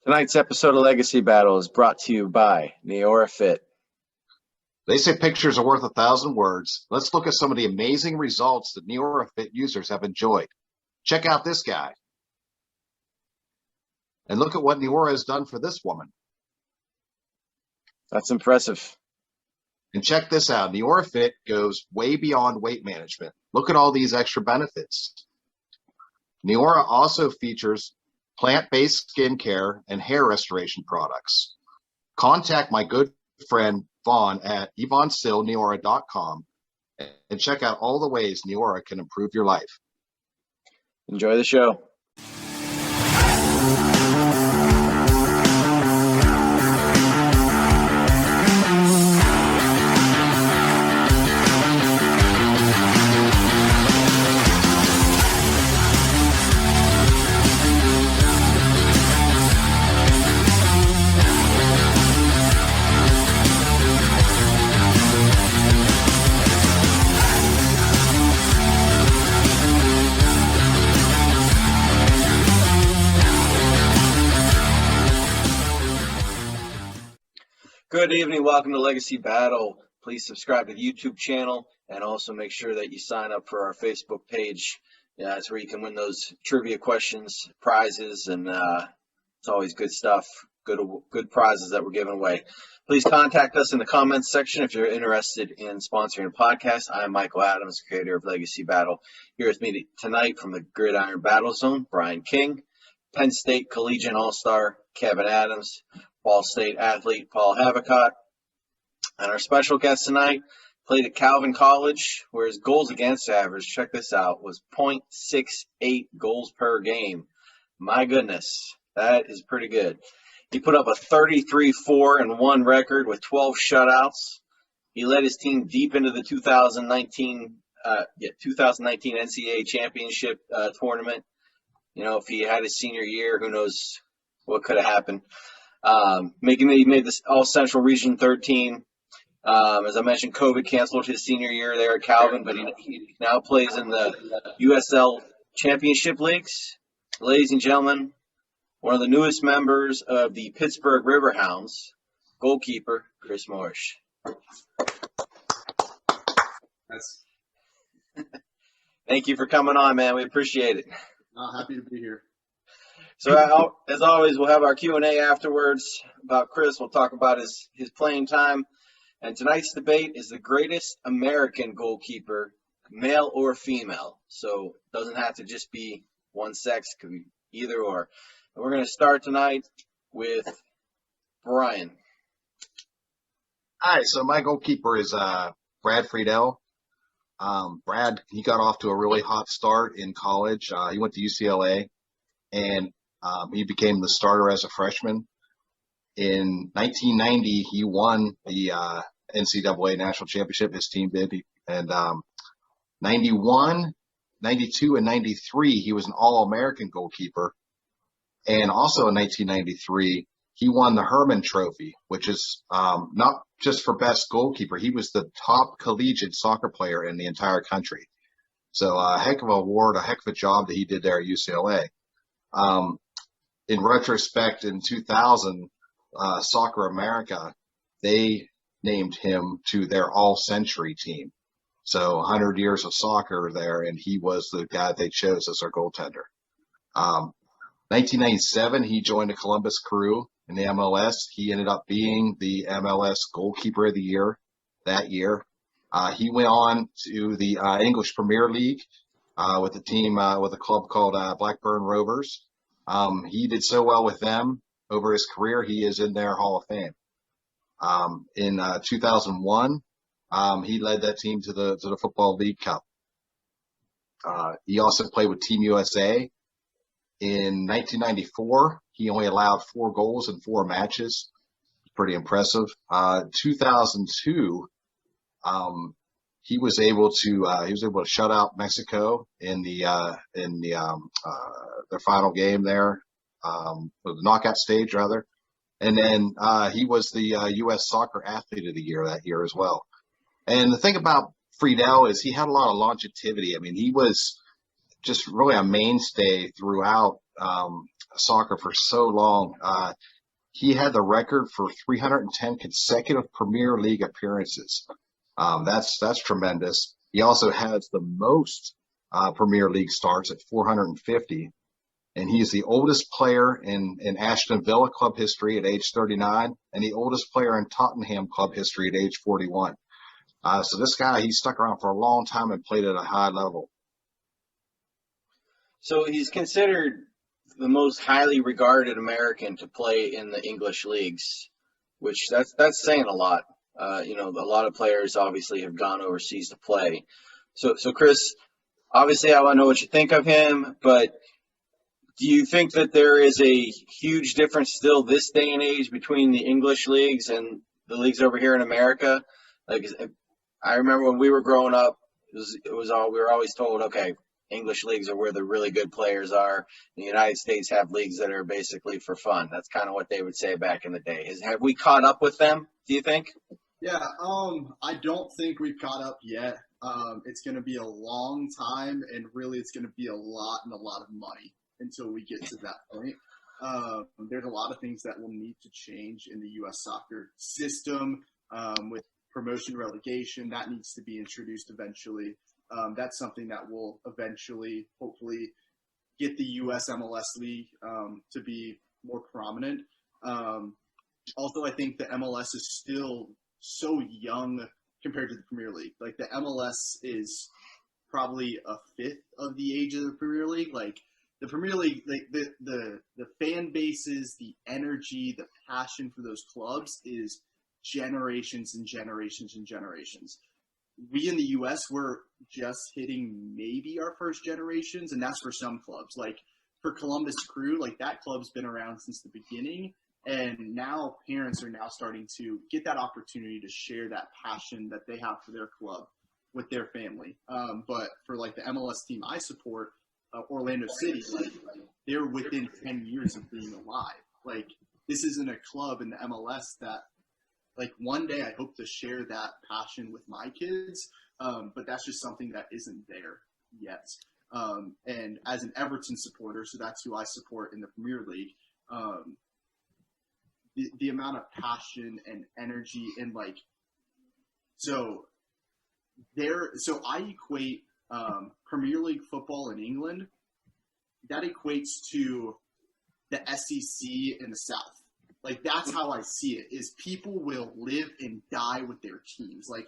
Tonight's episode of Legacy Battle is brought to you by NeoraFit. They say pictures are worth 1,000 words. Let's look at some of the amazing results that NeoraFit users have enjoyed. Check out this guy. And look at what Neora has done for this woman. That's impressive. And check this out. NeoraFit goes way beyond weight management. Look at all these extra benefits. Neora also features plant-based skincare and hair restoration products. Contact my good friend Vaughn at yvonneneora.com and check out all the ways Neora can improve your life. Enjoy the show. Good evening. Welcome to Legacy Battle. Please subscribe to the YouTube channel and also make sure that you sign up for our Facebook page. Yeah, that's where you can win those trivia questions, prizes, and it's always good stuff, good prizes that we're giving away. Please contact us in the comments section if you're interested in sponsoring a podcast. I'm Michael Adams, creator of Legacy Battle. Here with me tonight from the Gridiron Battle Zone, Brian King, Penn State Collegiate All-Star, Kevin Adams, Ball State athlete Paul Havicott, and our special guest tonight played at Calvin College, where his goals against average, check this out, was .68 goals per game. My goodness, that is pretty good. He put up a 33-4-1 record with 12 shutouts. He led his team deep into the 2019 NCAA championship tournament. You know, if he had his senior year, who knows what could have happened. He made this All-Central Region 13. As I mentioned, COVID canceled his senior year there at Calvin, but he now plays in the USL Championship Leagues. Ladies and gentlemen, one of the newest members of the Pittsburgh Riverhounds, goalkeeper Chris Morrish. Thank you for coming on, man. We appreciate it. Happy to be here. So as always, we'll have our Q&A afterwards about Chris. We'll talk about his playing time. And tonight's debate is the greatest American goalkeeper, male or female. So it doesn't have to just be one sex, it could be either or. And we're going to start tonight with Brian. All right, so my goalkeeper is Brad Friedel. Brad, he got off to a really hot start in college. He went to UCLA, and he became the starter as a freshman. In 1990, he won the NCAA National Championship. His team did. And 91, 92, and 93, he was an All-American goalkeeper. And also in 1993, he won the Herman Trophy, which is not just for best goalkeeper. He was the top collegiate soccer player in the entire country. So a heck of an award, a heck of a job that he did there at UCLA. In retrospect, in 2000, Soccer America, they named him to their all-century team. So 100 years of soccer there, and he was the guy they chose as their goaltender. 1997, he joined the Columbus Crew in the MLS. He ended up being the MLS Goalkeeper of the Year that year. He went on to the English Premier League with a club called Blackburn Rovers. He did so well with them over his career. He is in their Hall of Fame. In 2001, he led that team to the Football League Cup. He also played with Team USA. In 1994, he only allowed 4 goals in 4 matches. Pretty impressive. 2002, he was able to shut out Mexico in their final game there, the knockout stage rather. And then he was the U.S. Soccer Athlete of the Year that year as well. And the thing about Friedel is he had a lot of longevity. I mean, he was just really a mainstay throughout soccer for so long. He had the record for 310 consecutive Premier League appearances. That's tremendous. He also has the most Premier League starts at 450. And he's the oldest player in Aston Villa club history at age 39, and the oldest player in Tottenham club history at age 41. So this guy, he stuck around for a long time and played at a high level. So he's considered the most highly regarded American to play in the English leagues, which that's saying a lot. A lot of players obviously have gone overseas to play. So Chris, obviously I want to know what you think of him, but do you think that there is a huge difference still this day and age between the English leagues and the leagues over here in America? Like, I remember when we were growing up, we were always told, okay, English leagues are where the really good players are. The United States have leagues that are basically for fun. That's kind of what they would say back in the day. Have we caught up with them, do you think? Yeah, I don't think we've caught up yet. It's going to be a long time, and really it's going to be a lot of money until we get to that point. There's a lot of things that will need to change in the U.S. soccer system with promotion, relegation. That needs to be introduced eventually. That's something that will eventually, hopefully, get the U.S. MLS League to be more prominent. Also, I think the MLS is still so young compared to the Premier League. Like, the MLS is probably a fifth of the age of the Premier League. Like, the Premier League, like the fan bases, the energy, the passion for those clubs is generations and generations and generations. We in the U.S., we're just hitting maybe our first generations, and that's for some clubs. Like for Columbus Crew, like that club's been around since the beginning, and now parents are now starting to get that opportunity to share that passion that they have for their club with their family. But for like the MLS team I support, Orlando City, like they're within 10 years of being alive. Like this isn't a club in the MLS that, like one day I hope to share that passion with my kids, but that's just something that isn't there yet. And as an Everton supporter, so that's who I support in the Premier League, the amount of passion and energy and like, so I equate Premier League football in England, that equates to the SEC in the South. Like, that's how I see it, is people will live and die with their teams. Like,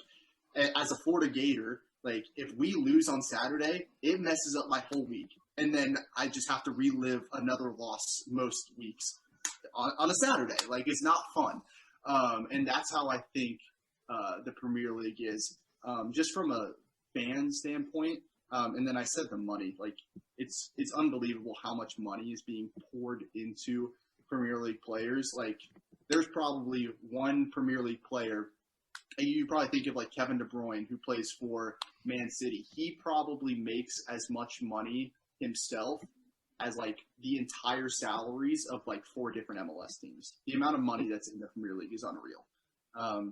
as a Florida Gator, like, if we lose on Saturday, it messes up my whole week. And then I just have to relive another loss most weeks on a Saturday. Like, it's not fun. And that's how I think the Premier League is, just from a fan standpoint. And then I said the money. Like, it's unbelievable how much money is being poured into Premier League players. Like, there's probably one Premier League player, and you probably think of like Kevin De Bruyne, who plays for Man City. He probably makes as much money himself as like the entire salaries of like 4 different MLS teams. The amount of money that's in the Premier League is unreal.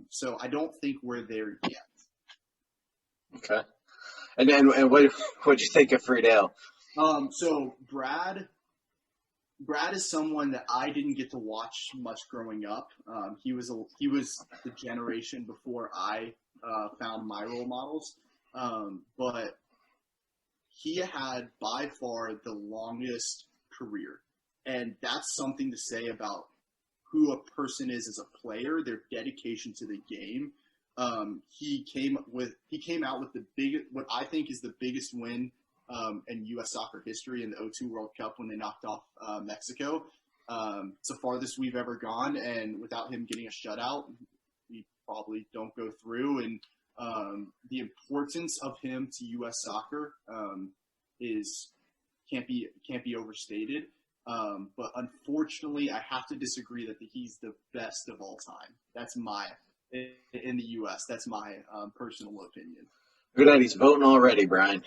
So I don't think we're there yet. Okay. And then what'd you think of Friedel? So Brad is someone that I didn't get to watch much growing up. He was the generation before I found my role models. But he had by far the longest career. And that's something to say about who a person is as a player, their dedication to the game. He came out with what I think is the biggest win in U.S. soccer history in the 2002 World Cup when they knocked off Mexico. It's the farthest we've ever gone, and without him getting a shutout, we probably don't go through. And the importance of him to U.S. soccer can't be overstated. But unfortunately, I have to disagree that he's the best of all time. That's in the U.S. That's my personal opinion. Good at he's voting already, Brian.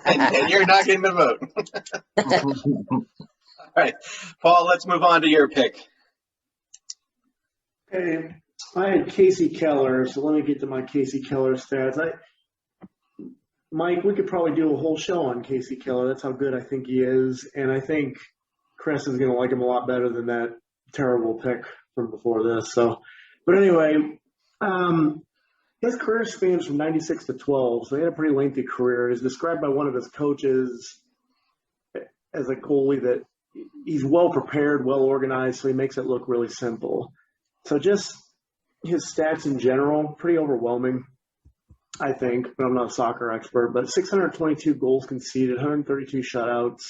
and you're not getting the vote. All right. Paul, let's move on to your pick. Okay. I had Casey Keller, so let me get to my Casey Keller stats. Mike, we could probably do a whole show on Casey Keller. That's how good I think he is. And I think Chris is going to like him a lot better than that terrible pick from before this. So, but anyway, his career spans from 96 to 12, so he had a pretty lengthy career. He's described by one of his coaches as a goalie that he's well prepared, well organized, so he makes it look really simple. So just his stats in general, pretty overwhelming, I think, but I'm not a soccer expert. But 622 goals conceded, 132 shutouts,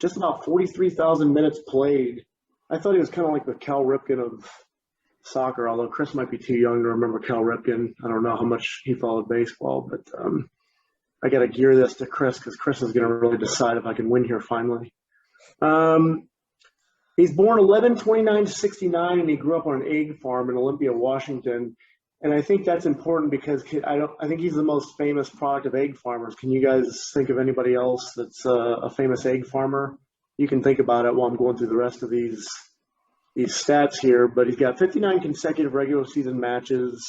just about 43,000 minutes played. I thought he was kind of like the Cal Ripken of soccer, although Chris might be too young to remember Cal Ripken. I don't know how much he followed baseball, but I got to gear this to Chris because Chris is going to really decide if I can win here finally. He's born 11/29/69, and he grew up on an egg farm in Olympia, Washington. And I think that's important because I think he's the most famous product of egg farmers. Can you guys think of anybody else that's a famous egg farmer? You can think about it while I'm going through the rest of these stats here. But he's got 59 consecutive regular season matches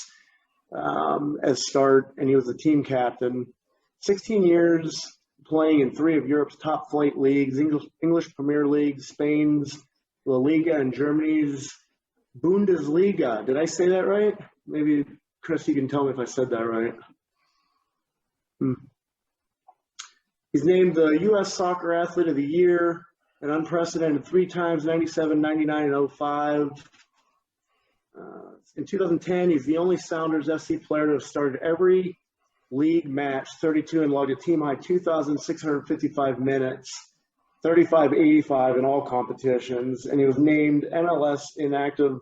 as start, and he was the team captain. 16 years playing in 3 of Europe's top flight leagues, English Premier League, Spain's La Liga, and Germany's Bundesliga. Did I say that right? Maybe, Chris, you can tell me if I said that right. He's named the U.S. Soccer Athlete of the Year, an unprecedented 3 times, 97, 99, and 05. In 2010, he's the only Sounders FC player to have started every league match, 32, and logged a team-high 2,655 minutes, 35-85 in all competitions, and he was named MLS Inactive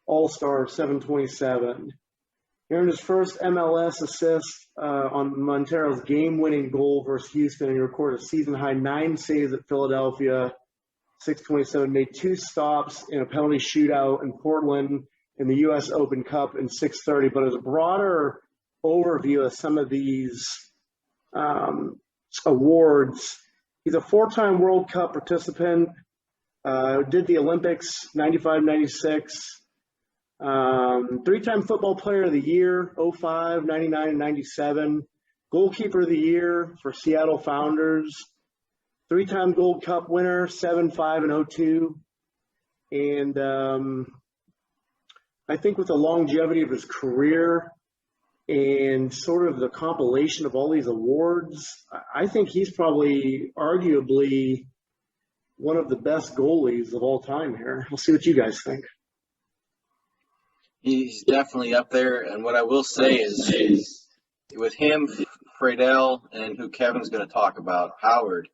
All-Star 727. He earned his first MLS assist on Montero's game-winning goal versus Houston, and he recorded a season-high 9 saves at Philadelphia, 627, made 2 stops in a penalty shootout in Portland in the U.S. Open Cup in 630. But as a broader overview of some of these awards, he's a 4-time World Cup participant, did the Olympics 95, 96, 3-time Football Player of the Year, 05, 99, and 97, Goalkeeper of the Year for Seattle Founders, 3-time Gold Cup winner, 7, 5, and 02. And I think with the longevity of his career and sort of the compilation of all these awards, I think he's probably arguably one of the best goalies of all time here. We'll see what you guys think. He's definitely up there. And what I will say is with him, Friedel, and who Kevin's going to talk about, Howard,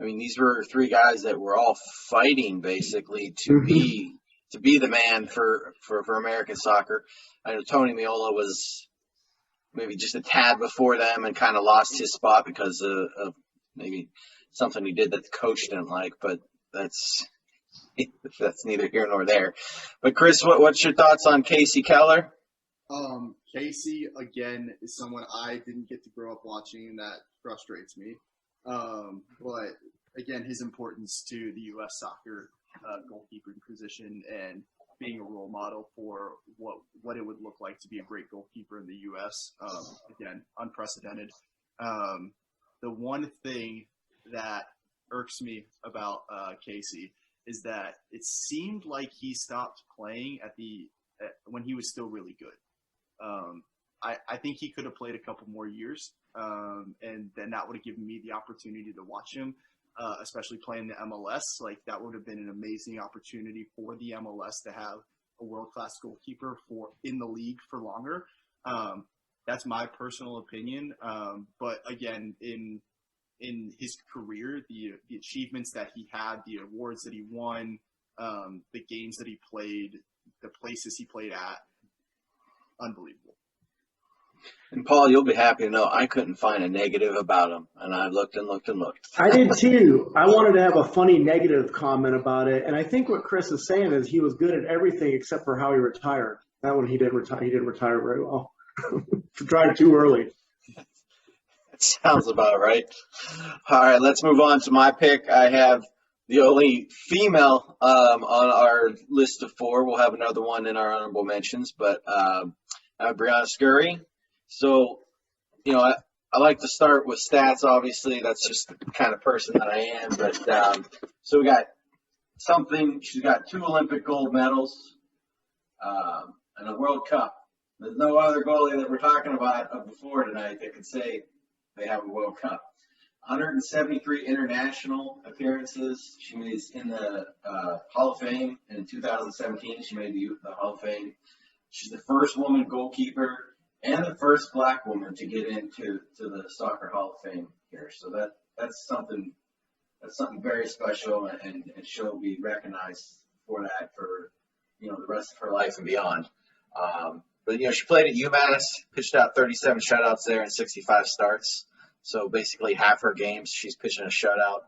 I mean, these were 3 guys that were all fighting basically to be the man for American soccer. I know Tony Meola was maybe just a tad before them and kind of lost his spot because of maybe something he did that the coach didn't like, but that's neither here nor there. But Chris, what's your thoughts on Kelce Keller? Casey, again, is someone I didn't get to grow up watching, and that frustrates me. But again, his importance to the U.S. soccer goalkeeping position and being a role model for what it would look like to be a great goalkeeper in the U.S. Again, unprecedented. The one thing that irks me about Casey is that it seemed like he stopped playing when he was still really good. I think he could have played a couple more years, and then that would have given me the opportunity to watch him, especially playing the MLS. Like, that would have been an amazing opportunity for the MLS to have a world-class goalkeeper in the league for longer. That's my personal opinion. But again, in his career, the achievements that he had, the awards that he won, the games that he played, the places he played at, unbelievable. And Paul, you'll be happy to know I couldn't find a negative about him, and I looked and looked and looked. I did too. I wanted to have a funny negative comment about it, and I think what Chris is saying is he was good at everything except for how he retired. That one he didn't retire. He didn't retire very well. Retired too early. That sounds about right. All right, let's move on to my pick. I have the only female on our list of 4. We'll have another one in our honorable mentions, but I have Briana Scurry. So, I like to start with stats, obviously. That's just the kind of person that I am. But so we got something. She's got 2 Olympic gold medals and a World Cup. There's no other goalie that we're talking about before tonight that could say they have a World Cup. 173 international appearances. She made in the Hall of Fame in 2017. She made the Hall of Fame. She's the first woman goalkeeper and the first black woman to get into the Soccer Hall of Fame here. So that's something very special, and she'll be recognized for that for the rest of her life and beyond. But she played at UMass, pitched out 37 shutouts there and 65 starts. So basically half her games she's pitching a shutout.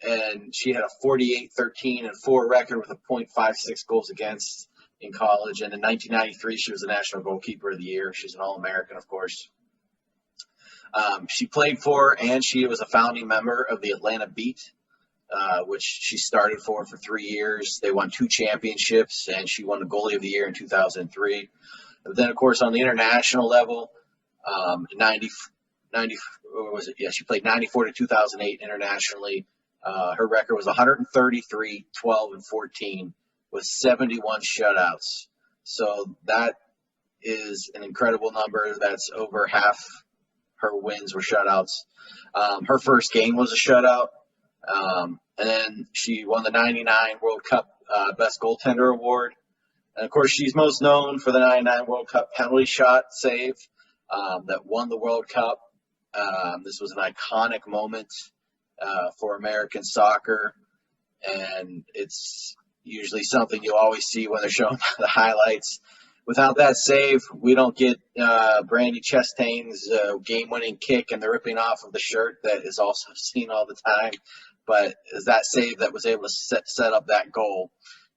And she had a 48-13-4 record with a .56 goals against in college. And in 1993, she was the National Goalkeeper of the Year. She's an All-American, of course. She played for and she was a founding member of the Atlanta Beat, which she started for 3 years. They won 2 championships, and she won the Goalie of the Year in 2003. And then, of course, on the international level, she played 94 to 2008 internationally. Her record was 133, 12, and 14 with 71 shutouts. So that is an incredible number. That's over half her wins were shutouts. Her first game was a shutout. And then she won the 99 World Cup Best Goaltender Award. And, of course, she's most known for the 99 World Cup penalty shot save that won the World Cup. This was an iconic moment for American soccer, and it's usually something you always see when they're showing the highlights. Without that save, we don't get Brandi Chastain's game-winning kick and the ripping off of the shirt that is also seen all the time. But it's that save that was able to set up that goal.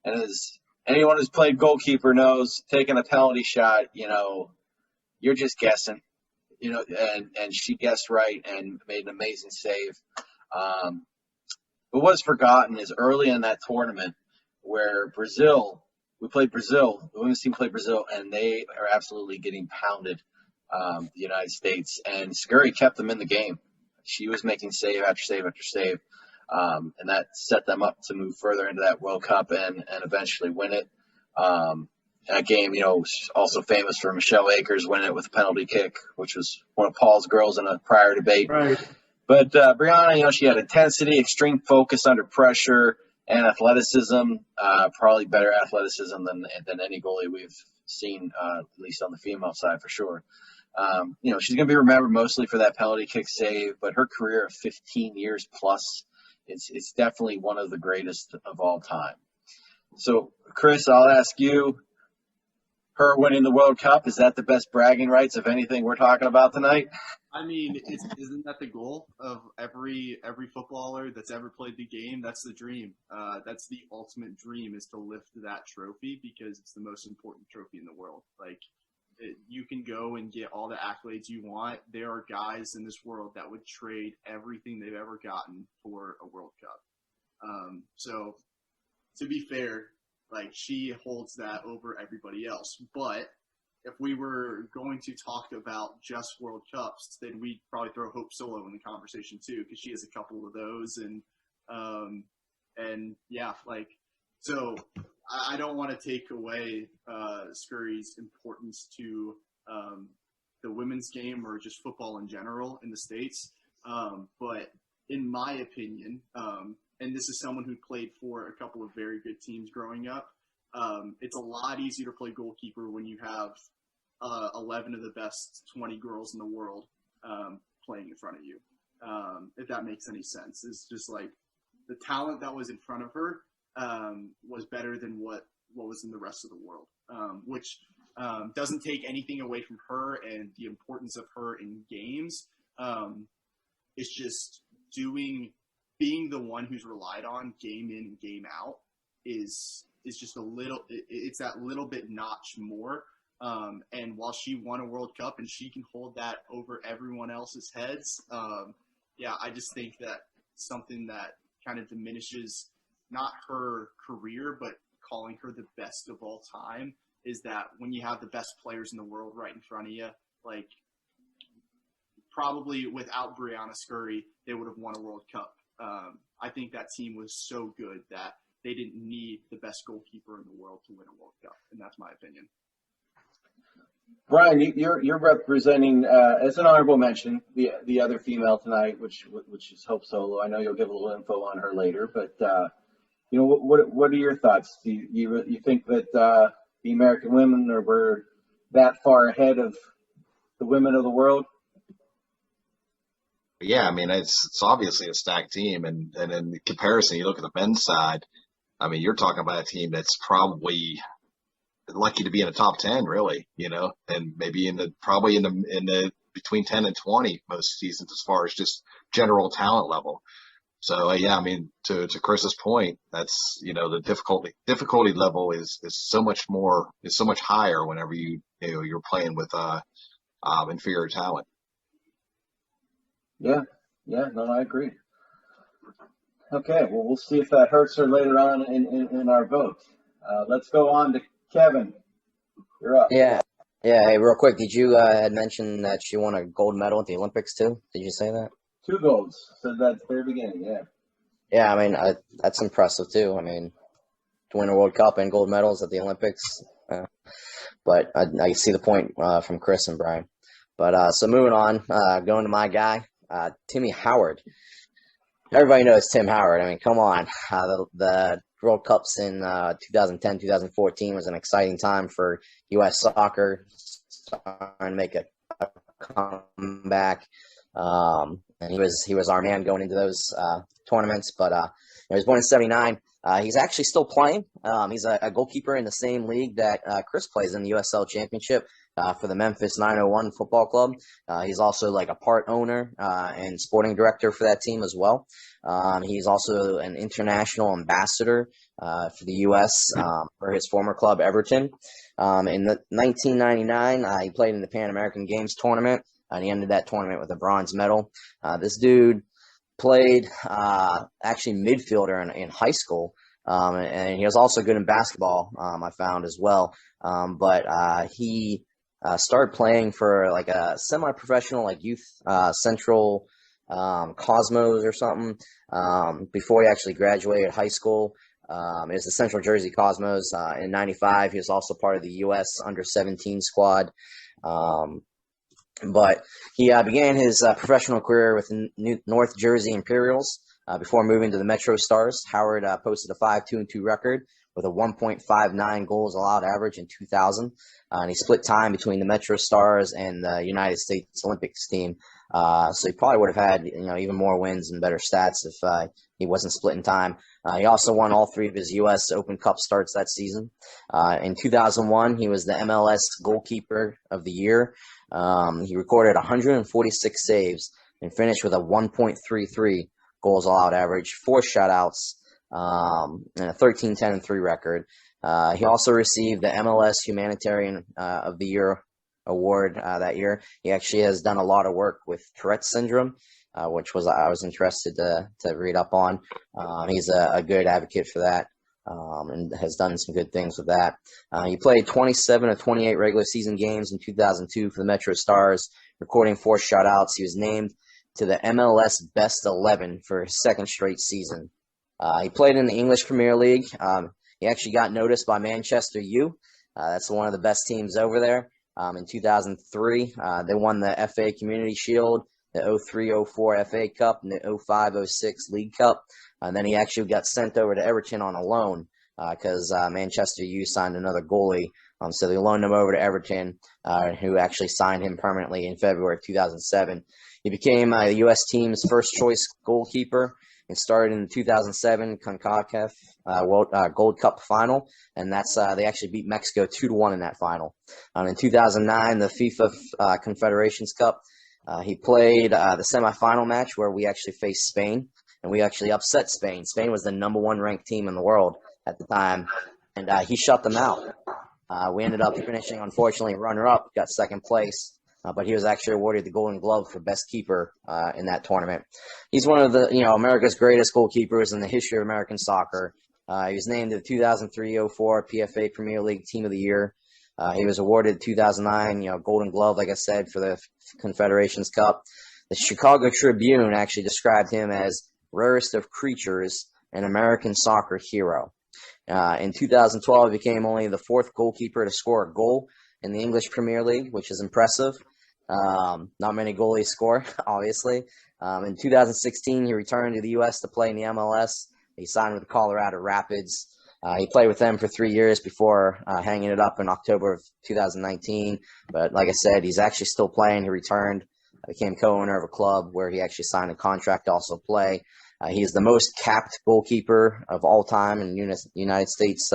And as anyone who's played goalkeeper knows, taking a penalty shot, you're just guessing. And she guessed right and made an amazing save. But what's forgotten is early in that tournament where we played Brazil, the women's team played Brazil, and they are absolutely getting pounded, the United States. And Scurry kept them in the game. She was making save after save after save. And that set them up to move further into that World Cup and eventually win it. That game, was also famous for Michelle Akers winning it with a penalty kick, which was one of Paul's girls in a prior debate. Right. But Briana, she had intensity, extreme focus under pressure, and athleticism. Probably better athleticism than any goalie we've seen, at least on the female side for sure. She's going to be remembered mostly for that penalty kick save, but her career of 15 years plus, it's definitely one of the greatest of all time. So, Chris, I'll ask you, her winning the World Cup, is that the best bragging rights of anything we're talking about tonight? I mean, isn't that the goal of every footballer that's ever played the game? That's the dream. That's the ultimate dream, is to lift that trophy, because it's the most important trophy in the world. You can go and get all the accolades you want. There are guys in this world that would trade everything they've ever gotten for a World Cup. So to be fair, she holds that over everybody else. But if we were going to talk about just World Cups, then we'd probably throw Hope Solo in the conversation too, because she has a couple of those. So I don't want to take away Scurry's importance to the women's game or just football in general in the States. But in my opinion, and this is someone who played for a couple of very good teams growing up, it's a lot easier to play goalkeeper when you have 11 of the best 20 girls in the world playing in front of you. If that makes any sense. It's just the talent that was in front of her was better than what was in the rest of the world, which doesn't take anything away from her and the importance of her in games. It's just being the one who's relied on game in and game out is just it's that little bit notch more. And while she won a World Cup and she can hold that over everyone else's heads, I just think that something that kind of diminishes not her career, but calling her the best of all time, is that when you have the best players in the world right in front of you, probably without Briana Scurry, they would have won a World Cup I think that team was so good that they didn't need the best goalkeeper in the world to win a World Cup, and that's my opinion. Brian, you're representing as an honorable mention the other female tonight, which is Hope Solo. I know you'll give a little info on her later, but what are your thoughts? Do you think that the American women were that far ahead of the women of the world? Yeah, I mean, it's obviously a stacked team, and in comparison, you look at the men's side. I mean, you're talking about a team that's probably lucky to be in the top 10, really, and maybe probably in the between 10 and 20 most seasons as far as just general talent level. So yeah, I mean, to Chris's point, that's the difficulty level is so much higher whenever you're playing with inferior talent. Yeah, no, I agree. Okay, well, we'll see if that hurts her later on in our vote. Let's go on to Kevin. You're up. Yeah. Hey, real quick, did you had mentioned that she won a gold medal at the Olympics too? Did you say that? 2 golds. Said that at the very beginning. Yeah. Yeah, I mean, that's impressive too. I mean, to win a World Cup and gold medals at the Olympics. But I see the point from Chris and Brian. But so moving on, going to my guy, Timmy Howard. Everybody knows Tim Howard. I mean, come on. The World Cups in 2010, 2014 was an exciting time for U.S. soccer, starting to make a comeback. And he was our man going into those tournaments. But he was born in '79. He's actually still playing. He's a goalkeeper in the same league that Chris plays in, the USL Championship for the Memphis 901 Football Club. He's also like a part owner and sporting director for that team as well. He's also an international ambassador for the U.S. For his former club, Everton. In 1999, he played in the Pan American Games tournament, and he ended that tournament with a bronze medal. This dude played actually midfielder in high school, and he was also good in basketball, I found as well. But he started playing for like a semi-professional, like youth central Cosmos or something before he actually graduated high school. It was the Central Jersey Cosmos. In '95, he was also part of the U.S. under-17 squad. But he began his professional career with North Jersey Imperials before moving to the Metro Stars. Howard posted a 5-2-2 record with a 1.59 goals allowed average in 2000. And he split time between the Metro Stars and the United States Olympics team. So he probably would have had even more wins and better stats if he wasn't splitting time. He also won all 3 of his U.S. Open Cup starts that season. In 2001, he was the MLS Goalkeeper of the Year. He recorded 146 saves and finished with a 1.33 goals allowed average, 4 shutouts, and a 13-10-3 record. He also received the MLS Humanitarian of the Year award that year. He actually has done a lot of work with Tourette's syndrome, which I was interested to read up on. He's a good advocate for that. And has done some good things with that. He played 27 of 28 regular season games in 2002 for the Metro Stars, recording 4 shutouts. He was named to the MLS Best 11 for his 2nd straight season. He played in the English Premier League. He actually got noticed by Manchester U. That's one of the best teams over there. In 2003, they won the FA Community Shield, the 03-04 FA Cup, and the 05-06 League Cup. And then he actually got sent over to Everton on a loan because Manchester U signed another goalie. So they loaned him over to Everton, who actually signed him permanently in February of 2007. He became the U.S. team's first choice goalkeeper and started in the 2007 CONCACAF Gold Cup final. And that's they actually beat Mexico 2-1 in that final. In 2009, the FIFA Confederations Cup, he played the semifinal match where we actually faced Spain. And we actually upset Spain. Spain was the #1 ranked team in the world at the time, and he shut them out. We ended up finishing, unfortunately, runner-up, got 2nd place, but he was actually awarded the Golden Glove for best keeper in that tournament. He's one of the, America's greatest goalkeepers in the history of American soccer. He was named the 2003-04 PFA Premier League Team of the Year. He was awarded 2009, Golden Glove, like I said, for the Confederations Cup. The Chicago Tribune actually described him as rarest of creatures, an American soccer hero. In 2012, he became only the fourth goalkeeper to score a goal in the English Premier League, which is impressive. Not many goalies score, obviously. In 2016, he returned to the U.S. to play in the MLS. He signed with the Colorado Rapids. He played with them for 3 years before hanging it up in October of 2019. But like I said, he's actually still playing. He returned, became co-owner of a club where he actually signed a contract to also play. He is the most capped goalkeeper of all time in United States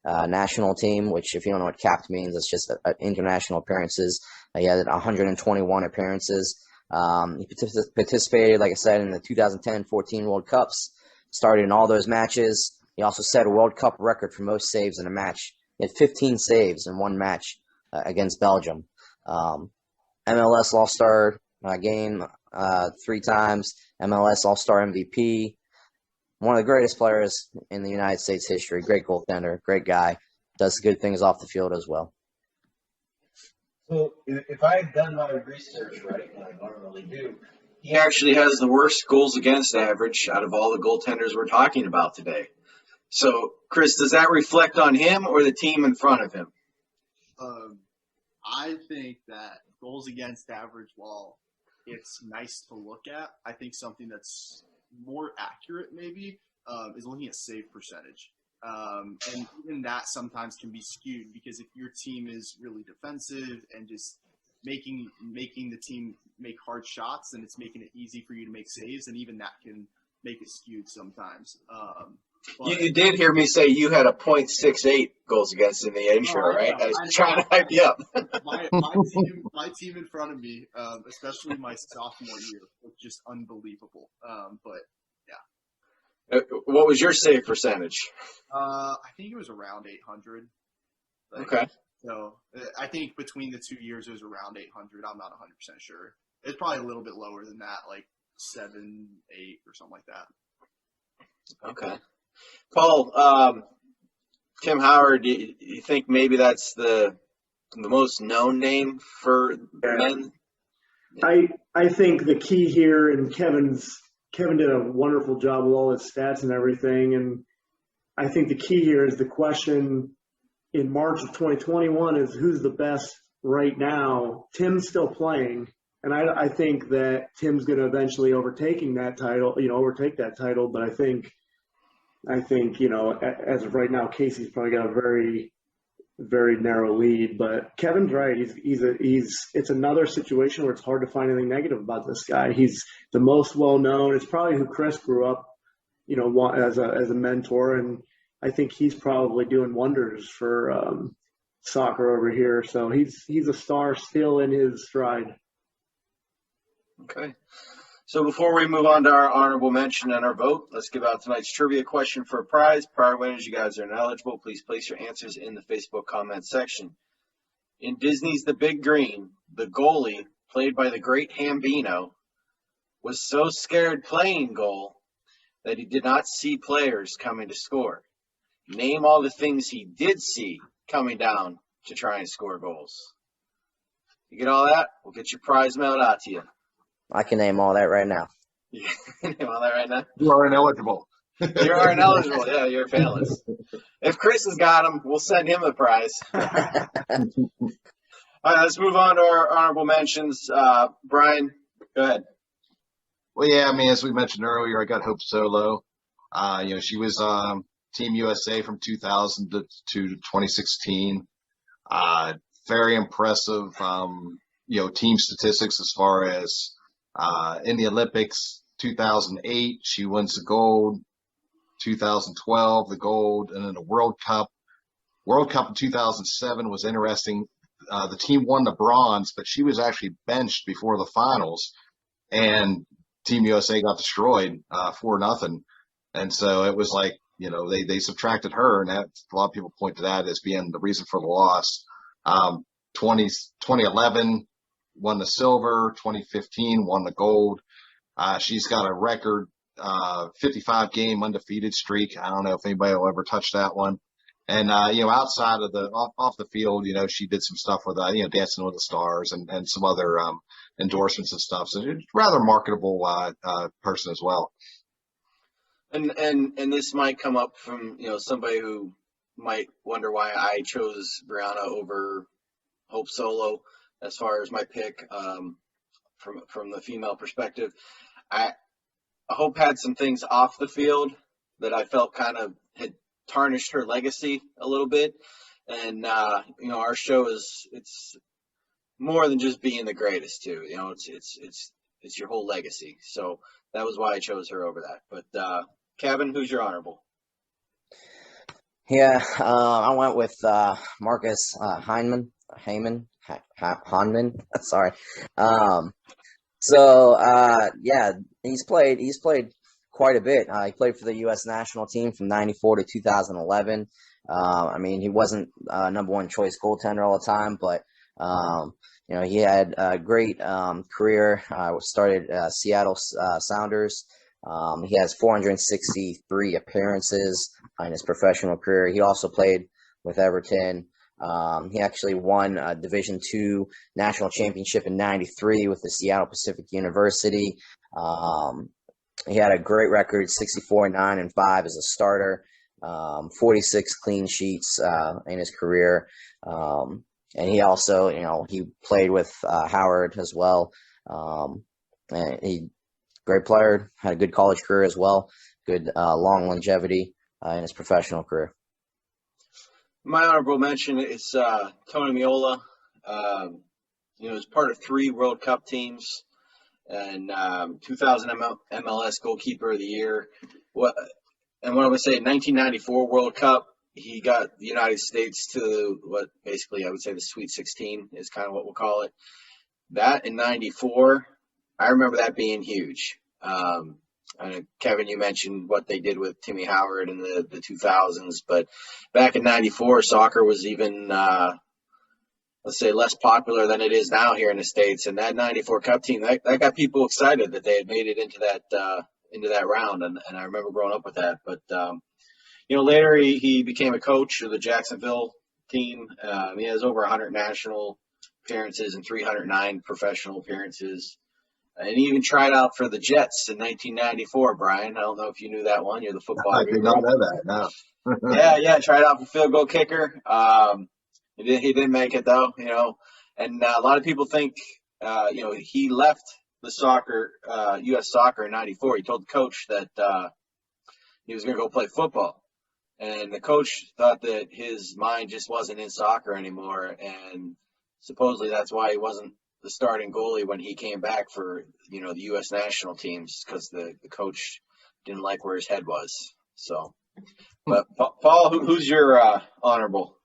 national team, which if you don't know what capped means, it's just international appearances. He had 121 appearances. He participated, like I said, in the 2010-14 World Cups, started in all those matches. He also set a World Cup record for most saves in a match. He had 15 saves in one match against Belgium. MLS All-Star game 3 times, MLS All-Star MVP. One of the greatest players in the United States history. Great goaltender, great guy. Does good things off the field as well. So if I had done my research right, and I normally do, he actually has the worst goals against average out of all the goaltenders we're talking about today. So, Chris, does that reflect on him or the team in front of him? I think that goals against average, while it's nice to look at, I think something that's more accurate maybe is looking at save percentage. And even that sometimes can be skewed because if your team is really defensive and just making the team make hard shots, then it's making it easy for you to make saves, and even that can make it skewed sometimes. You did hear me say you had a .68 goals against in the intro, right? I was trying to hype you up. my team in front of me, especially my sophomore year, was just unbelievable. But yeah. What was your save percentage? I think it was around 800. Okay. So I think between the 2 years it was around 800. I'm not 100% sure. It's probably a little bit lower than that, like 7, 8 or something like that. Okay. Paul, Tim Howard, do you think maybe that's the most known name for men? I think the key here, and Kevin did a wonderful job with all his stats and everything, and I think the key here is the question in March of 2021 is who's the best right now. Tim's still playing, and I think that Tim's going to eventually overtake that title, but I think, as of right now, Casey's probably got a very, very narrow lead. But Kevin's right. It's another situation where it's hard to find anything negative about this guy. He's the most well-known. It's probably who Chris grew up, as a mentor. And I think he's probably doing wonders for soccer over here. So he's a star still in his stride. Okay. So before we move on to our honorable mention and our vote, let's give out tonight's trivia question for a prize. Prior winners, you guys are ineligible. Please place your answers in the Facebook comment section. In Disney's The Big Green, the goalie, played by the great Hambino, was so scared playing goal that he did not see players coming to score. Name all the things he did see coming down to try and score goals. You get all that? We'll get your prize mailed out to you. I can name all that right now. You can name all that right now? You are ineligible. You are ineligible. Yeah, you're a finalist. If Chris has got him, we'll send him the prize. All right, let's move on to our honorable mentions. Brian, go ahead. Well, yeah, I mean, as we mentioned earlier, I got Hope Solo. She was Team USA from 2000 to 2016. Very impressive, team statistics as far as in the Olympics. 2008, she wins the gold. 2012, the gold, and then the World Cup. World Cup in 2007 was interesting. The team won the bronze, but she was actually benched before the finals, and Team USA got destroyed 4-0. And so it was like, they subtracted her, and that, a lot of people point to that as being the reason for the loss. 2011 won the silver. 2015 won the gold. She's got a record 55-game undefeated streak. I don't know if anybody will ever touch that one. And outside of off the field, she did some stuff with Dancing with the Stars and some other endorsements and stuff. So she's a rather marketable person as well. And this might come up from, somebody who might wonder why I chose Briana over Hope Solo as far as my pick, from the female perspective. I Hope had some things off the field that I felt kind of had tarnished her legacy a little bit. And our show it's more than just being the greatest too. It's your whole legacy. So that was why I chose her over that. But Kevin, who's your honorable? Yeah, I went with Marcus Heinman. Sorry. Yeah, he's played quite a bit. He played for the U.S. national team from '94 to 2011. I mean, he wasn't number one choice goaltender all the time, but he had a great career. Started Seattle Sounders. He has 463 appearances in his professional career. He also played with Everton. He actually won a Division II national championship in '93 with the Seattle Pacific University. He had a great record, 64-9-5 as a starter, 46 clean sheets in his career. And he also, he played with Howard as well. And he great player, had a good college career as well, good long longevity in his professional career. My honorable mention is Tony Meola. He's part of 3 World Cup teams and 2000 MLS Goalkeeper of the Year. What I would say, 1994 World Cup, he got the United States to what basically I would say the Sweet 16 is kind of what we'll call it. That in '94, I remember that being huge. Kevin, you mentioned what they did with Timmy Howard in the 2000s, but back in '94, soccer was even, let's say, less popular than it is now here in the States. And that '94 Cup team, that got people excited that they had made it into that round. And I remember growing up with that. But, later he became a coach of the Jacksonville team. He has over 100 national appearances and 309 professional appearances. And he even tried out for the Jets in 1994, Brian. I don't know if you knew that one. You're the football. I did not know that, no. Yeah, tried out for field goal kicker. He didn't make it, though, And a lot of people think, he left the soccer, U.S. soccer in '94. He told the coach that he was going to go play football. And the coach thought that his mind just wasn't in soccer anymore. And supposedly that's why he wasn't the starting goalie when he came back for, the U.S. national teams, because the coach didn't like where his head was. So, but Paul, who's your honorable?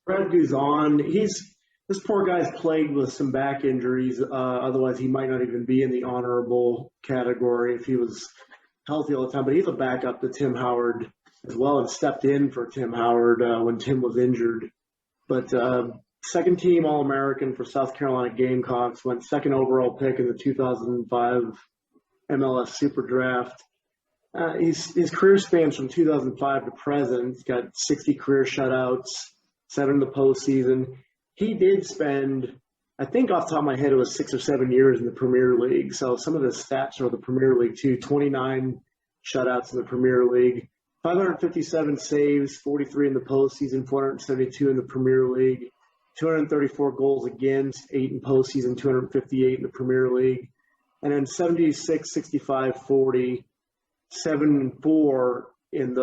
Brad Guzan, this poor guy's plagued with some back injuries. Otherwise, he might not even be in the honorable category if he was healthy all the time. But he's a backup to Tim Howard as well, and stepped in for Tim Howard when Tim was injured. But second team All-American for South Carolina Gamecocks, went second overall pick in the 2005 MLS Super Draft. His career spans from 2005 to present. He's got 60 career shutouts, 7 in the postseason. He did spend, I think off the top of my head, it was 6 or 7 years in the Premier League. So some of the stats are the Premier League too. 29 shutouts in the Premier League, 557 saves, 43 in the postseason, 472 in the Premier League, 234 goals against, 8 in postseason, 258 in the Premier League, and then 76, 65, 40, 7 and 4 and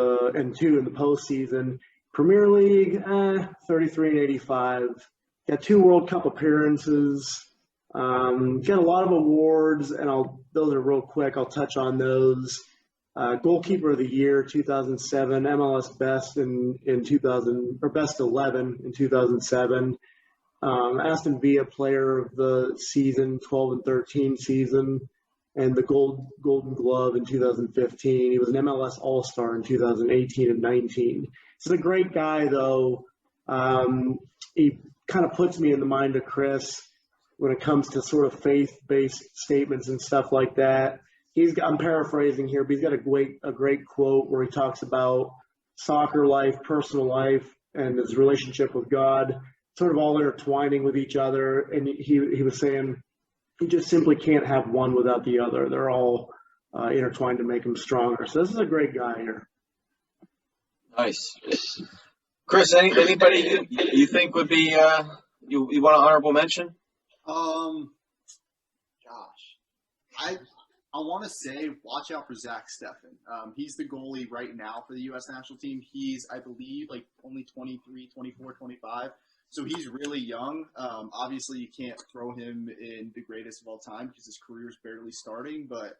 2 in the postseason. Premier League, 33 and 85. Got 2 World Cup appearances. Got a lot of awards, and those are real quick. I'll touch on those. Goalkeeper of the Year, 2007. MLS Best in 2000, or Best 11 in 2007. Aston Villa Player of the Season, 12 and 13 season, and the Golden Glove in 2015. He was an MLS All-Star in 2018 and 19. He's a great guy, though. He kind of puts me in the mind of Chris when it comes to sort of faith-based statements and stuff like that. I'm paraphrasing here, but he's got a great quote where he talks about soccer life, personal life, and his relationship with God, sort of all intertwining with each other. And he was saying he just simply can't have one without the other. They're all intertwined to make him stronger. So this is a great guy here. Nice. Chris, anybody you think would be you want an honorable mention? Gosh, I want to say watch out for Zach Steffen. He's the goalie right now for the U.S. national team. He's, I believe, like only 23, 24, 25. So he's really young. Obviously, you can't throw him in the greatest of all time because his career is barely starting. But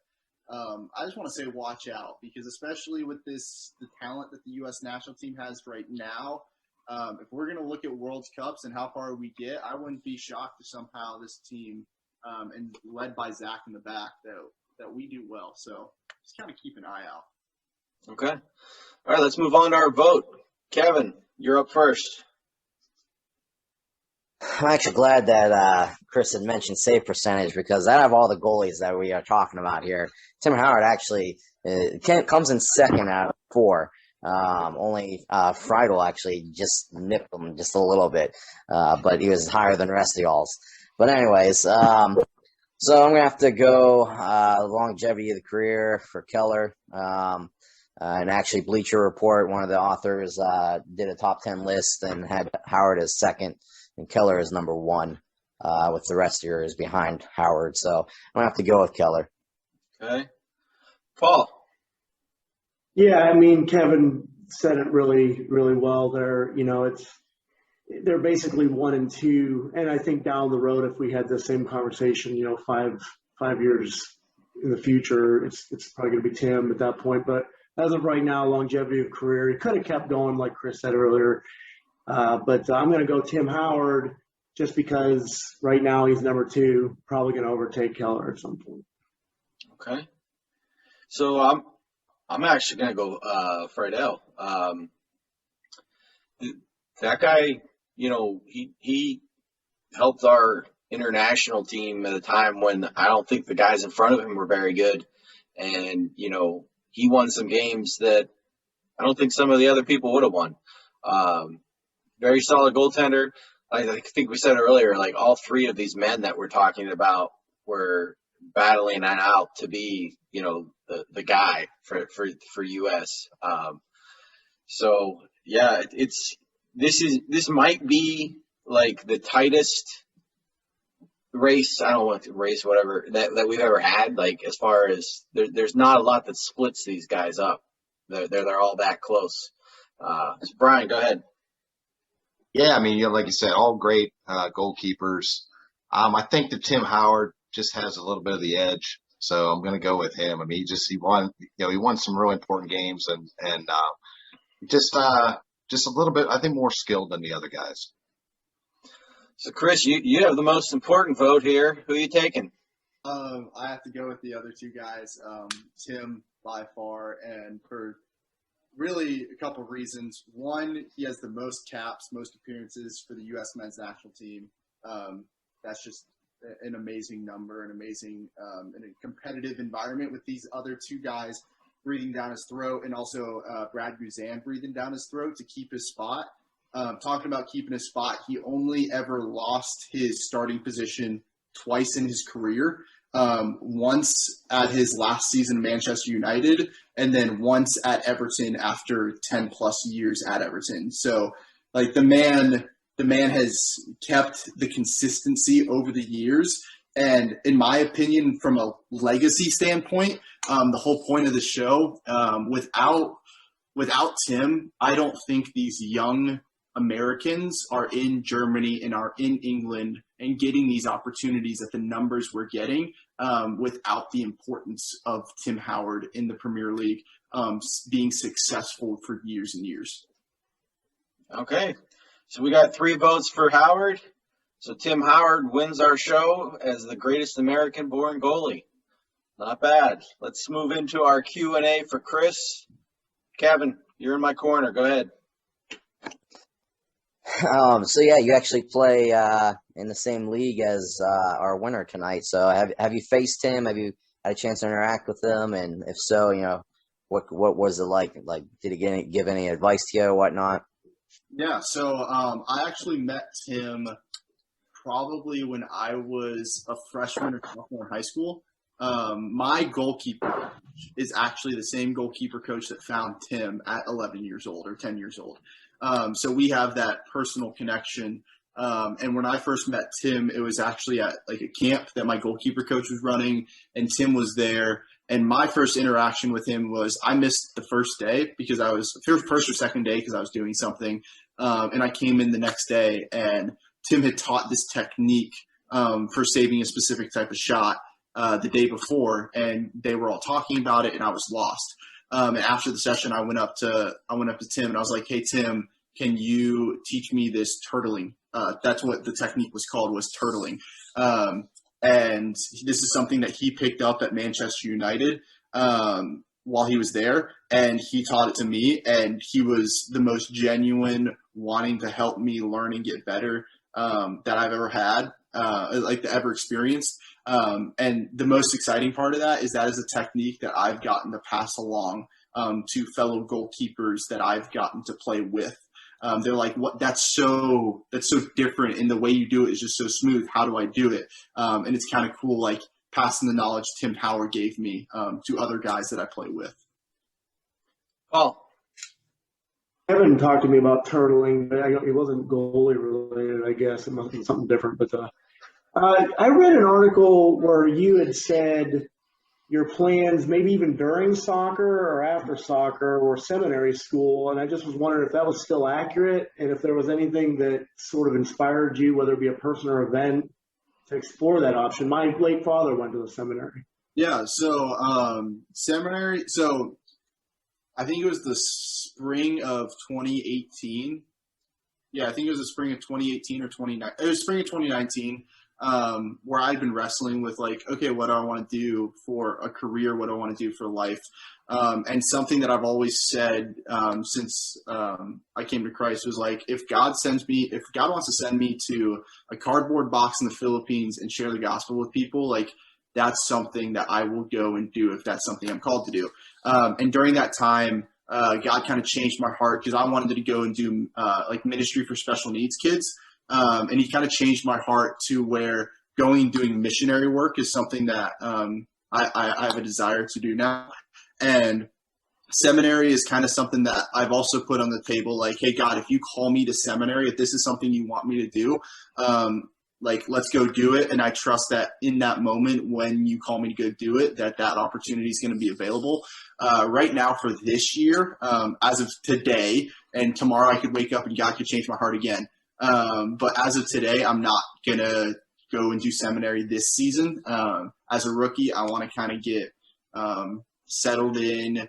I just want to say watch out because especially with the talent that the U.S. national team has right now, if we're going to look at World Cups and how far we get, I wouldn't be shocked if somehow this team, and led by Zach in the back, that we do well. So just kind of keep an eye out. Okay. All right, let's move on to our vote. Kevin, you're up first. I'm actually glad that Chris had mentioned save percentage because out of all the goalies that we are talking about here, Tim Howard actually comes in second out of 4. Only Friedel actually just nipped him just a little bit, but he was higher than the rest of y'all's. But anyways, so I'm going to have to go longevity of the career for Keller. And actually Bleacher Report, one of the authors, did a top 10 list and had Howard as second and Keller as number 1, with the rest of yours behind Howard. So I'm going to have to go with Keller. Okay. Paul. Yeah, I mean, Kevin said it really, really well there. You know, they're basically 1 and 2. And I think down the road, if we had the same conversation, you know, five years in the future, it's probably going to be Tim at that point. But as of right now, longevity of career, he could have kept going, like Chris said earlier. But I'm going to go Tim Howard just because right now he's number 2, probably going to overtake Keller at some point. Okay. So I'm actually going to go Friedel. That guy, you know, he helped our international team at a time when I don't think the guys in front of him were very good. And, you know, he won some games that I don't think some of the other people would have won. Very solid goaltender. I think we said earlier, like all 3 of these men that we're talking about were battling out to be, you know, the guy for US. So yeah, this might be like the tightest race. I don't want to race whatever that we've ever had. Like as far as there's not a lot that splits these guys up. They're all that close. So Brian, go ahead. Yeah, I mean, you know, like you said, all great goalkeepers. I think that Tim Howard just has a little bit of the edge, so I'm going to go with him. I mean, he won some really important games and just a little bit, I think, more skilled than the other guys. So Chris, you have the most important vote here. Who are you taking? I have to go with the other 2 guys, Tim by far, and for really a couple of reasons. One, he has the most caps, most appearances for the U.S. men's national team. That's just an amazing number, an amazing in a competitive environment with these other 2 guys breathing down his throat, and also Brad Guzan breathing down his throat to keep his spot. Talking about keeping his spot, he only ever lost his starting position twice in his career. Once at his last season in Manchester United, and then once at Everton after 10 plus years at Everton. So like the man has kept the consistency over the years. And in my opinion, from a legacy standpoint, the whole point of the show, without Tim, I don't think these young Americans are in Germany and are in England and getting these opportunities at the numbers we're getting without the importance of Tim Howard in the Premier League being successful for years and years. Okay. So we got 3 votes for Howard. So Tim Howard wins our show as the greatest American-born goalie. Not bad. Let's move into our Q&A for Chris. Kevin, you're in my corner. Go ahead. So yeah, you actually play in the same league as our winner tonight. So have you faced him? Have you had a chance to interact with him? And if so, you know, what was it like? Like, did he give any advice to you or whatnot? Yeah, so I actually met Tim probably when I was a freshman or sophomore in high school. My goalkeeper is actually the same goalkeeper coach that found Tim at 11 years old or 10 years old. So we have that personal connection. And when I first met Tim, it was actually at like a camp that my goalkeeper coach was running, and Tim was there. And my first interaction with him was I missed the first day because I was first or second day because I was doing something. And I came in the next day, and Tim had taught this technique for saving a specific type of shot the day before, and they were all talking about it, and I was lost. And after the session, I went up to Tim, and I was like, "Hey, Tim, can you teach me this turtling?" That's what the technique was called, was turtling. And this is something that he picked up at Manchester United while he was there, and he taught it to me, and he was the most genuine, wanting to help me learn and get better that I've ever had, ever experienced. And the most exciting part of that is a technique that I've gotten to pass along to fellow goalkeepers that I've gotten to play with. They're like, "What? That's so different, and the way you do it is just so smooth. How do I do it?" And it's kind of cool, like passing the knowledge Tim Howard gave me to other guys that I play with. Paul. Kevin talked to me about turtling, but it wasn't goalie related. I guess it must be something different. But I read an article where you had said your plans, maybe even during soccer or after soccer or seminary school, and I just was wondering if that was still accurate, and if there was anything that sort of inspired you, whether it be a person or event, to explore that option. My late father went to the seminary. Yeah, so seminary. So I think it was the spring of 2018. Yeah, I think it was the spring of 2018 or 2019. It was spring of 2019. Where I'd been wrestling with like, okay, what do I want to do for a career? What do I want to do for life? And something that I've always said since I came to Christ was like, if God wants to send me to a cardboard box in the Philippines and share the gospel with people, like that's something that I will go and do if that's something I'm called to do. And during that time, God kind of changed my heart because I wanted to go and do like ministry for special needs kids. And he kind of changed my heart to where doing missionary work is something that I have a desire to do now. And seminary is kind of something that I've also put on the table. Like, hey, God, if you call me to seminary, if this is something you want me to do, like, let's go do it. And I trust that in that moment when you call me to go do it, that opportunity is going to be available. Right now for this year, as of today, and tomorrow I could wake up and God could change my heart again. But as of today, I'm not going to go and do seminary this season. As a rookie, I want to kind of get settled in.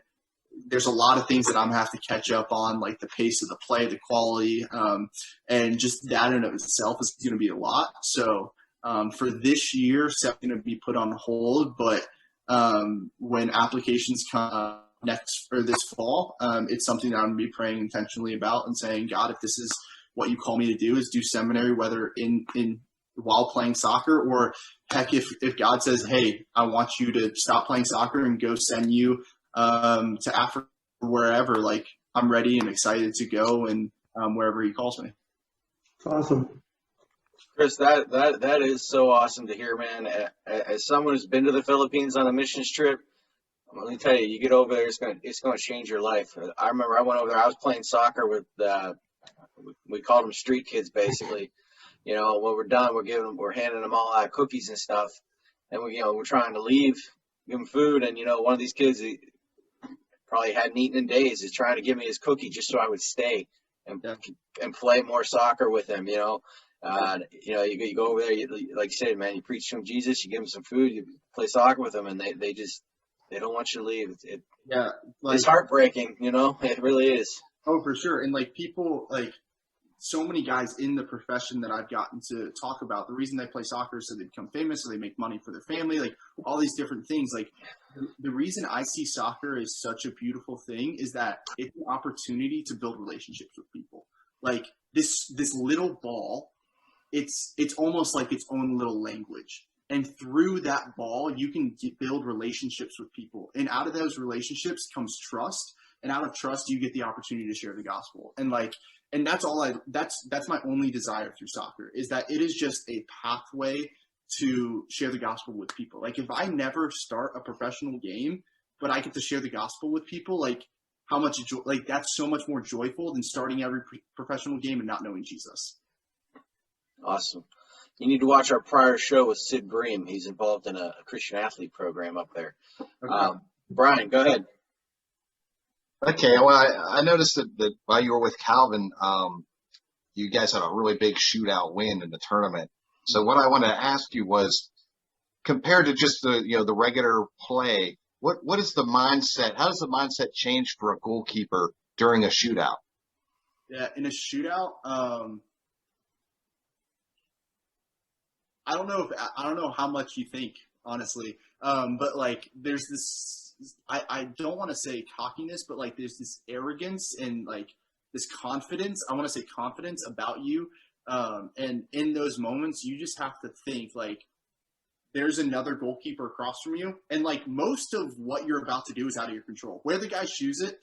There's a lot of things that I'm going to have to catch up on, like the pace of the play, the quality, and just that in of itself is going to be a lot. So for this year, it's going to be put on hold. But when applications come next or this fall, it's something that I'm going to be praying intentionally about and saying, God, if this is what you call me to do, is do seminary, whether in while playing soccer, or heck, if God says, hey, I want you to stop playing soccer and go send you to Africa or wherever, like I'm ready and excited to go and wherever he calls me. It's awesome. Chris, that is so awesome to hear, man. As someone who's been to the Philippines on a missions trip, let me tell you, you get over there, it's gonna change your life. I remember I went over there. I was playing soccer with we called them street kids, basically. You know, when we're done, we're handing them all out cookies and stuff, and we're trying to leave, give them food, and one of these kids, he probably hadn't eaten in days, is trying to give me his cookie just so I would stay and play more soccer with him. You go over there, like you said, man, you preach to them Jesus, you give them some food, you play soccer with them, and they don't want you to leave. It's heartbreaking, it really is. Oh, for sure. And like people, like so many guys in the profession that I've gotten to talk about, the reason they play soccer is so they become famous, so they make money for their family, like all these different things. Like the reason I see soccer as such a beautiful thing is that it's an opportunity to build relationships with people. Like this little ball, it's almost like its own little language. And through that ball, you can build relationships with people. And out of those relationships comes trust. And out of trust, you get the opportunity to share the gospel. And that's that's my only desire through soccer, is that it is just a pathway to share the gospel with people. Like if I never start a professional game, but I get to share the gospel with people. Like how much like that's so much more joyful than starting every professional game and not knowing Jesus. Awesome. You need to watch our prior show with Sid Bream. He's involved in a Christian athlete program up there. Okay. Brian, go ahead. Okay, well, I noticed that while you were with Calvin, you guys had a really big shootout win in the tournament. So what I wanted to ask you was, compared to just the regular play, what is the mindset? How does the mindset change for a goalkeeper during a shootout? Yeah, in a shootout, I don't know how much you think, honestly. But like there's this I don't want to say cockiness, but like there's this arrogance and like this confidence. I want to say confidence about you. And in those moments you just have to think like there's another goalkeeper across from you. And like most of what you're about to do is out of your control. Where the guy shoots it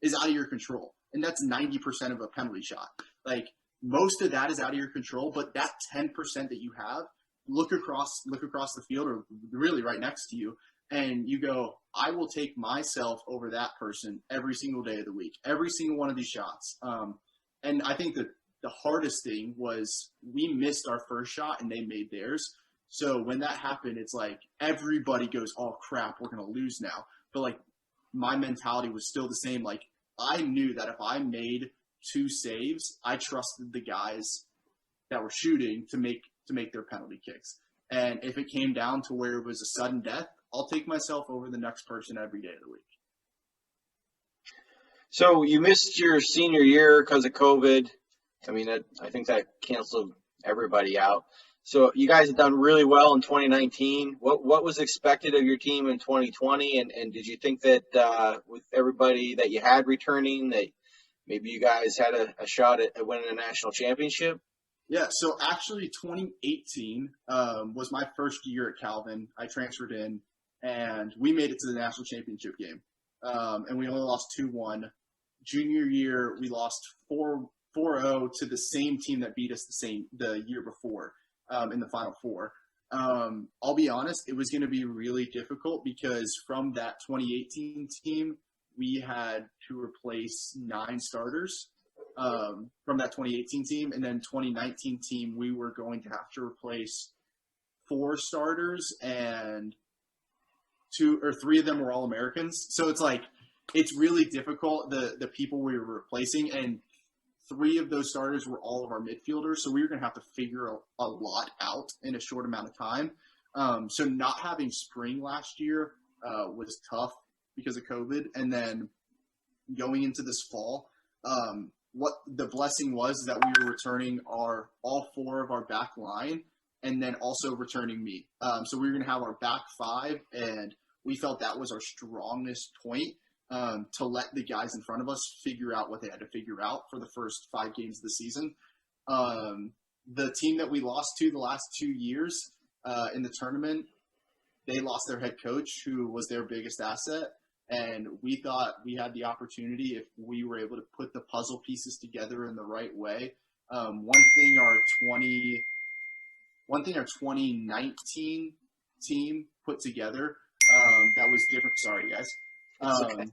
is out of your control. And that's 90% of a penalty shot. Like most of that is out of your control, but that 10% that you have, look across the field or really right next to you, and you go, I will take myself over that person every single day of the week, every single one of these shots. And I think that the hardest thing was we missed our first shot and they made theirs. So when that happened, it's like everybody goes, oh crap, we're going to lose now. But like my mentality was still the same. Like I knew that if I made 2 saves, I trusted the guys that were shooting to make their penalty kicks. And if it came down to where it was a sudden death, I'll take myself over the next person every day of the week. So you missed your senior year because of COVID. I mean, I think that canceled everybody out. So you guys have done really well in 2019. What was expected of your team in 2020? And did you think that with everybody that you had returning, that maybe you guys had a shot at winning a national championship? Yeah, so actually 2018 was my first year at Calvin. I transferred in, and we made it to the national championship game. And we only lost 2-1. Junior year, we lost 4-0 to the same team that beat us the year before in the Final Four. I'll be honest, it was going to be really difficult because from that 2018 team, we had to replace 9 starters from that 2018 team. And then 2019 team, we were going to have to replace 4 starters, and 2 or 3 of them were All-Americans. So it's like, it's really difficult, the people we were replacing, and 3 of those starters were all of our midfielders. So we were going to have to figure a lot out in a short amount of time. So not having spring last year was tough because of COVID. And then going into this fall, what the blessing was that we were returning all 4 of our back line, and then also returning me. So we were going to have our back 5, and we felt that was our strongest point to let the guys in front of us figure out what they had to figure out for the first 5 games of the season. The team that we lost to the last 2 years in the tournament, they lost their head coach, who was their biggest asset. And we thought we had the opportunity, if we were able to put the puzzle pieces together in the right way. One thing our 2019 team put together that was different. Sorry, guys. Okay.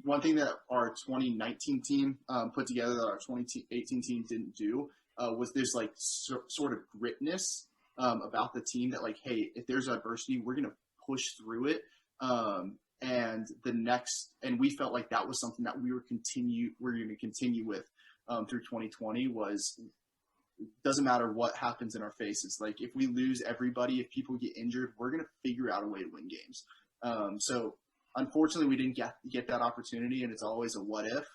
One thing that our 2019 team put together that our 2018 team didn't do was there's like sort of gritness about the team that like, hey, if there's adversity, we're going to push through it. And we felt like that was something that we're going to continue with through 2020. Was doesn't matter what happens in our faces. Like if we lose everybody, if people get injured, we're going to figure out a way to win games. So unfortunately, we didn't get that opportunity, and it's always a what if.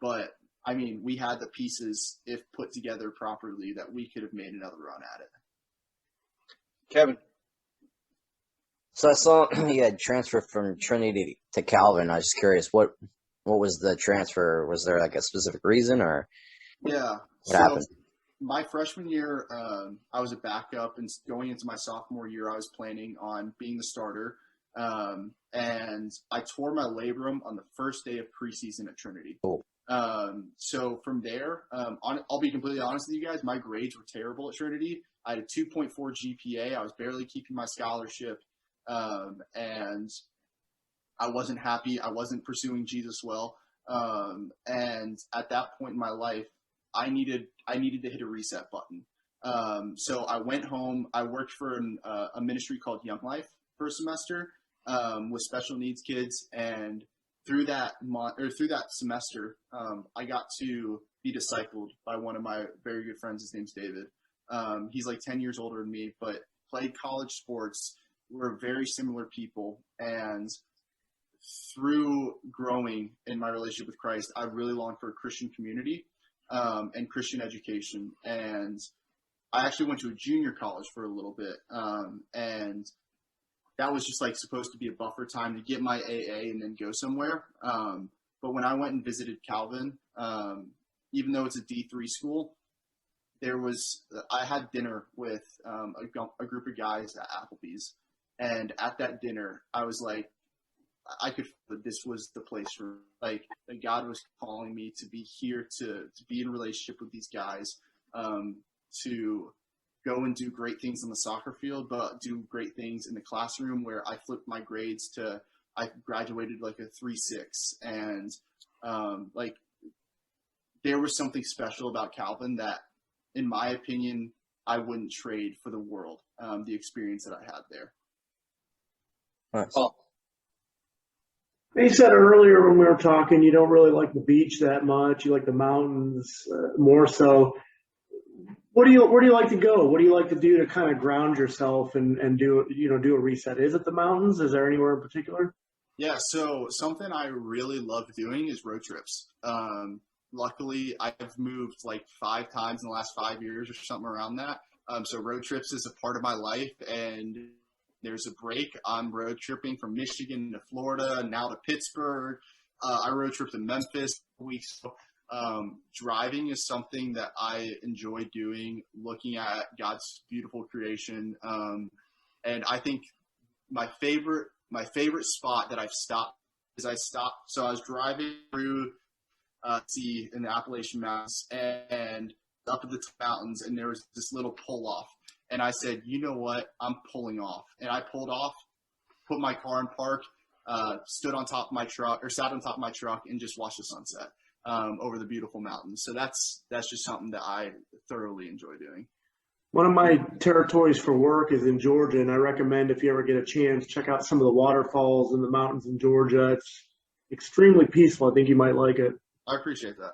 But I mean, we had the pieces, if put together properly, that we could have made another run at it. Kevin. So I saw you had transferred from Trinity to Calvin. I was just curious, what was the transfer? Was there like a specific reason, or Yeah. what happened? My freshman year, I was a backup, and going into my sophomore year, I was planning on being the starter. And I tore my labrum on the first day of preseason at Trinity. Cool. So from there, I'll be completely honest with you guys, my grades were terrible at Trinity. I had a 2.4 GPA. I was barely keeping my scholarship. And I wasn't happy. I wasn't pursuing Jesus well. And at that point in my life, I needed to hit a reset button. So I went home. I worked for a ministry called Young Life for a semester with special needs kids, and through that semester, I got to be discipled by one of my very good friends. His name's David. He's like 10 years older than me, but played college sports. We're very similar people, and through growing in my relationship with Christ, I really longed for a Christian community and Christian education. And I actually went to a junior college for a little bit, and that was just like supposed to be a buffer time to get my AA and then go somewhere. But when I went and visited Calvin, even though it's a D3 school, I had dinner with a group of guys at Applebee's, and at that dinner, I was like, I could feel that this was the place for, like, that God was calling me to be here, to be in relationship with these guys, to go and do great things on the soccer field, but do great things in the classroom, where I flipped my grades to, I graduated like a 3.6. And like, there was something special about Calvin that, in my opinion, I wouldn't trade for the world, the experience that I had there. Nice. Well, You said earlier when we were talking, you don't really like the beach that much. You like the mountains more so. Where do you like to go? What do you like to do to kind of ground yourself and do a reset? Is it the mountains? Is there anywhere in particular? Yeah, so something I really love doing is road trips. Luckily, I've moved like 5 times in the last 5 years or something around that. So road trips is a part of my life, and there's a break. I'm road tripping from Michigan to Florida, now to Pittsburgh. I road trip to Memphis weeks. Driving is something that I enjoy doing, looking at God's beautiful creation. And I think my favorite spot that I've stopped is So I was driving through in the Appalachian Mountains and up at the mountains, and there was this little pull off. And I said, you know what? I'm pulling off. And I pulled off, put my car in park, sat on top of my truck, and just watched the sunset over the beautiful mountains. So that's just something that I thoroughly enjoy doing. One of my territories for work is in Georgia, and I recommend, if you ever get a chance, check out some of the waterfalls in the mountains in Georgia. It's extremely peaceful. I think you might like it. I appreciate that.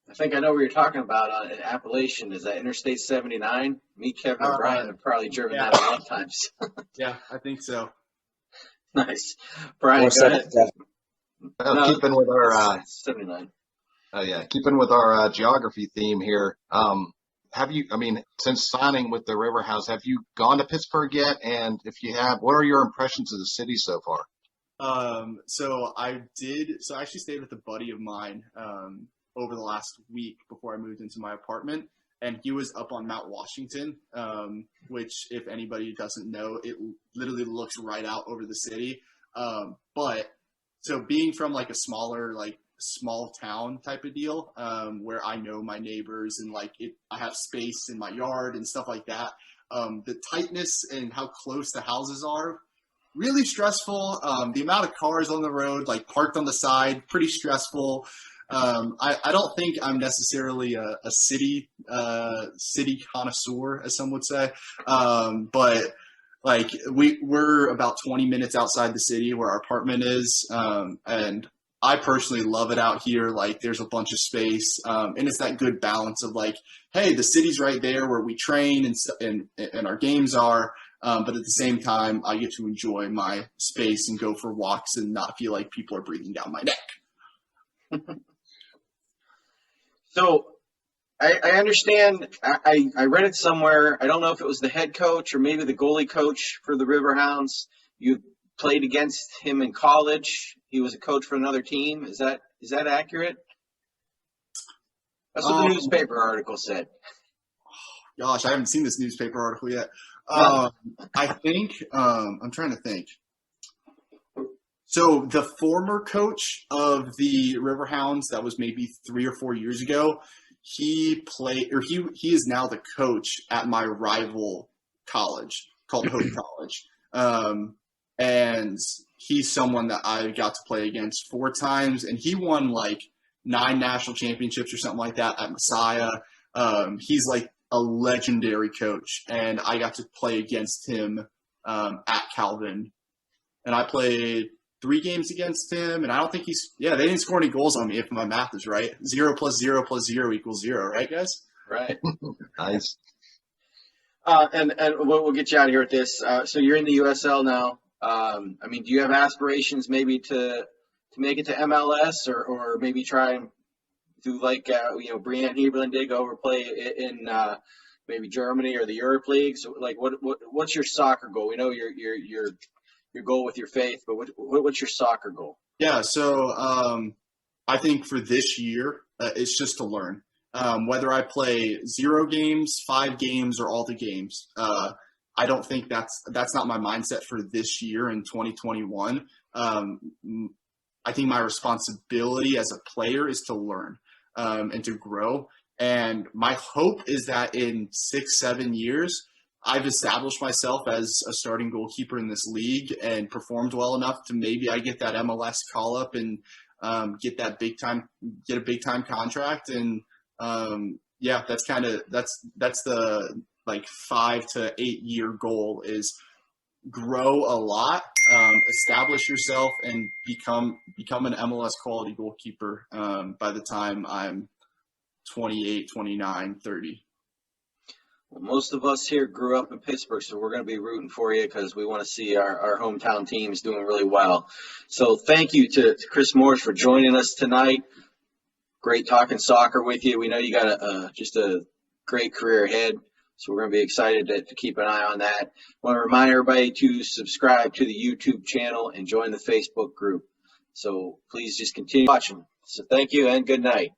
I think I know what you're talking about in Appalachian. Is that Interstate 79? Me, Kevin, and Brian have probably driven that a lot of times. Yeah, I think so. Nice. Brian, go ahead. Keeping with our 79. Keeping with our geography theme here. Have you, since signing with the River House, have you gone to Pittsburgh yet? And if you have, what are your impressions of the city so far? So I actually stayed with a buddy of mine over the last week before I moved into my apartment, and he was up on Mount Washington, which, if anybody doesn't know, it literally looks right out over the city. But so being from like a small town type of deal, where I know my neighbors and I have space in my yard and stuff like that. The tightness and how close the houses are, really stressful. The amount of cars on the road, parked on the side, pretty stressful. I don't think I'm necessarily a city connoisseur, as some would say. But we're about 20 minutes outside the city where our apartment is. And I personally love it out here. There's a bunch of space, and it's that good balance of hey, the city's right there where we train and our games are. But at the same time, I get to enjoy my space and go for walks and not feel like people are breathing down my neck. So I understand. I read it somewhere. I don't know if it was the head coach or maybe the goalie coach for the Riverhounds. You played against him in college. He was a coach for another team. Is that accurate? That's what the newspaper article said. Gosh, I haven't seen this newspaper article yet. I think I'm trying to think. So the former coach of the Riverhounds, that was maybe 3 or 4 years ago, he is now the coach at my rival college called Hope College. and he's someone that I got to play against 4 times, and he won like 9 national championships or something like that at Messiah. He's like a legendary coach, and I got to play against him at Calvin, and I played 3 games against him, and I don't think they didn't score any goals on me if my math is right. 0 + 0 + 0 = 0, right, guys? Right. Nice. And we'll get you out of here with this. So you're in the USL now. I mean, do you have aspirations maybe to make it to MLS, or maybe try and do like Brianna Heberlin did, go over play in maybe Germany or the Europe leagues? Like what's your soccer goal? We know your goal with your faith, but what's your soccer goal? Yeah, so I think for this year, it's just to learn. Whether I play 0 games, 5 games, or all the games, I don't think that's not my mindset for this year in 2021. I think my responsibility as a player is to learn and to grow. And my hope is that in 6-7 years, I've established myself as a starting goalkeeper in this league and performed well enough to maybe I get that MLS call up and get a big time contract. And that's the like 5 to 8 year goal is grow a lot, establish yourself, and become an MLS quality goalkeeper by the time I'm 28, 29, 30. Well, most of us here grew up in Pittsburgh, so we're going to be rooting for you because we want to see our hometown teams doing really well. So thank you to Chris Morrish for joining us tonight. Great talking soccer with you. We know you got just a great career ahead, so we're going to be excited to keep an eye on that. I want to remind everybody to subscribe to the YouTube channel and join the Facebook group. So please just continue watching. So thank you and good night.